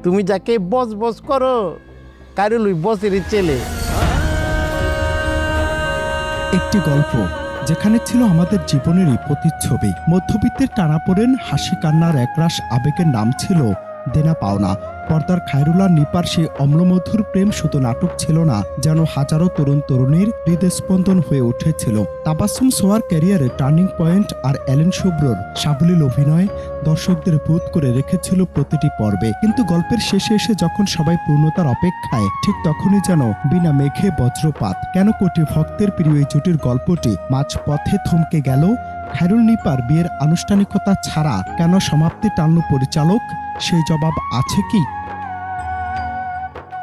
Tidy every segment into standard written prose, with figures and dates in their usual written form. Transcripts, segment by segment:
তুমি যাকে বস বস করো খায়রুল ওই বসের ছেলে। একটি গল্প যেখানে ছিল আমাদের জীবনেরই প্রতিচ্ছবি। মধ্যবিত্তের টানাপোড়েন, হাসি কান্নার একরাশ আবেগের নাম ছিল দেনা পাওনা। পর্দার খায়রুল আর নিপার সেই অম্লমধুর প্রেম শুধু নাটক ছিল না, যেন হাজারো তরুণ তরুণীর হৃদস্পন্দন হয়ে উঠেছিল। তাবাসসুম সোয়ার ক্যারিয়ারে টার্নিং পয়েন্ট, আর অ্যালেন শুভ্রর সাবলীল অভিনয় দর্শকদের ভূত করে রেখেছিল প্রতিটি পর্বে। কিন্তু গল্পের শেষে এসে যখন সবাই পূর্ণতার অপেক্ষায়, ঠিক তখনই যেন বিনা মেঘে বজ্রপাত। কেন কোটি ভক্তের প্রিয় এই জুটির গল্পটি মাঝপথে থমকে গেল? খায়রুল নিপার বিয়ের আনুষ্ঠানিকতা ছাড়া কেন সমাপ্তি টানল পরিচালক? সেই জবাব আছে কি?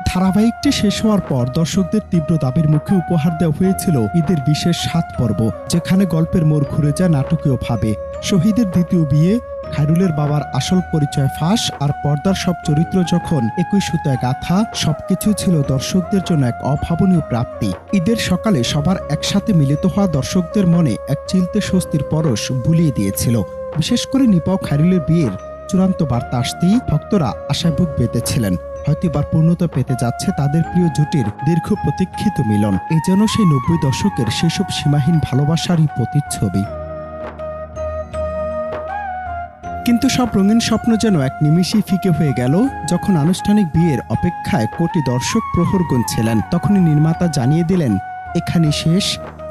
ধারাবাহিকটি শেষ হওয়ার পর দর্শকদের তীব্র দাবির মুখে উপহার দেওয়া হয়েছিল ঈদের বিশেষ 7 পর্ব, যেখানে গল্পের মোড় ঘুরে যায় নাটকীয়ভাবে। শহীদের দ্বিতীয় বিয়ে, খায়রুলের বাবার আসল পরিচয় ফাঁস, আর পর্দার সব চরিত্র যখন একই সুতায় গাঁথা, সবকিছু ছিল দর্শকদের জন্য এক অভাবনীয় প্রাপ্তি। ঈদের সকালে সবার একসাথে মিলিত হওয়া দর্শকদের মনে এক চিলতে স্বস্তির পরশ বুলিয়ে দিয়েছিল। বিশেষ করে নিপা ও খায়রুলের বিয়ের চূড়ান্ত বার্তা আসতেই ভক্তরা আশায় বুক বেঁধেছিলেন। হয়তো এবার পূর্ণতা পেতে যাচ্ছে তাদের প্রিয় জুটির দীর্ঘ প্রতীক্ষিত মিলন। এ যেন সেই 90 দশকের সেসব সীমাহীন ভালোবাসারই প্রতিচ্ছবি। কিন্তু সব রঙিন স্বপ্ন যেন এক নিমিষেই ফিকে হয়ে গেল যখন আনুষ্ঠানিক বিয়ের অপেক্ষায় কোটি দর্শক প্রহর গুনছিলেন। তখনই নির্মাতা জানিয়ে দিলেন, এখানে শেষ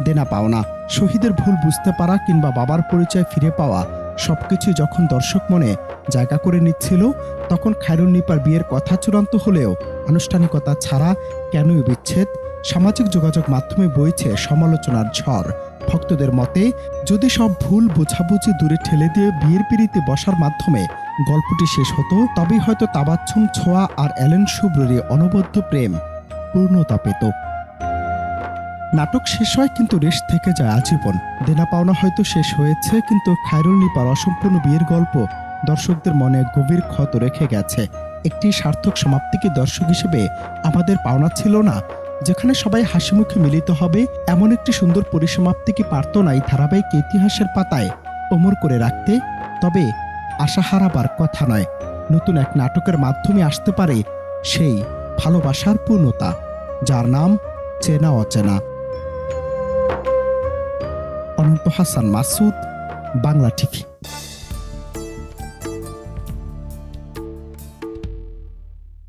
দেনা পাওনা। শহীদের ভুল বুঝতে পারা কিংবা বাবার পরিচয় ফিরে পাওয়া সবকিছু যখন দর্শক মনে জায়গা করে নিচ্ছিল, তখন খায়রুল নিপার বিয়ের কথা চূড়ান্ত হলেও আনুষ্ঠানিকতা ছাড়া কেনই বিচ্ছেদ? সামাজিক যোগাযোগ মাধ্যমে বইছে সমালোচনার ঝড়। ভক্তদের মতে, যদি সব ভুল বোঝাবুঝি দূরে ঠেলে দিয়ে বিয়ের পিঁড়িতে বসার মাধ্যমে গল্পটি শেষ হতো, তবেই হয়তো তাবাসসুম ছোঁয়া আর অ্যালেন শুভ্রর অনবদ্য প্রেম পূর্ণতা পেত। নাটক শেষ হয় কিন্তু রেশ থেকে যায় আজীবন। দেনা পাওনা হয়তো শেষ হয়েছে, কিন্তু খায়রুল নিপার অসম্পূর্ণ বিয়ের গল্প দর্শকদের মনে গভীর ক্ষত রেখে গেছে। একটি সার্থক সমাপ্তি কি দর্শক হিসেবে আমাদের পাওনা ছিল না? যেখানে সবাই হাসি মুখে মিলিত হবে, এমন একটি সুন্দর পরিসমাপ্তি কি পারত না এই ধারাবাহিক ইতিহাসের পাতায় অমর করে রাখতে? তবে আশা হারাবার কথা নয়, নতুন এক নাটকের মাধ্যমে আসতে পারে সেই ভালোবাসার পূর্ণতা, যার নাম চেনা অচেনা। অনন্ত হাসান মাসুদ, বাংলা টিভি।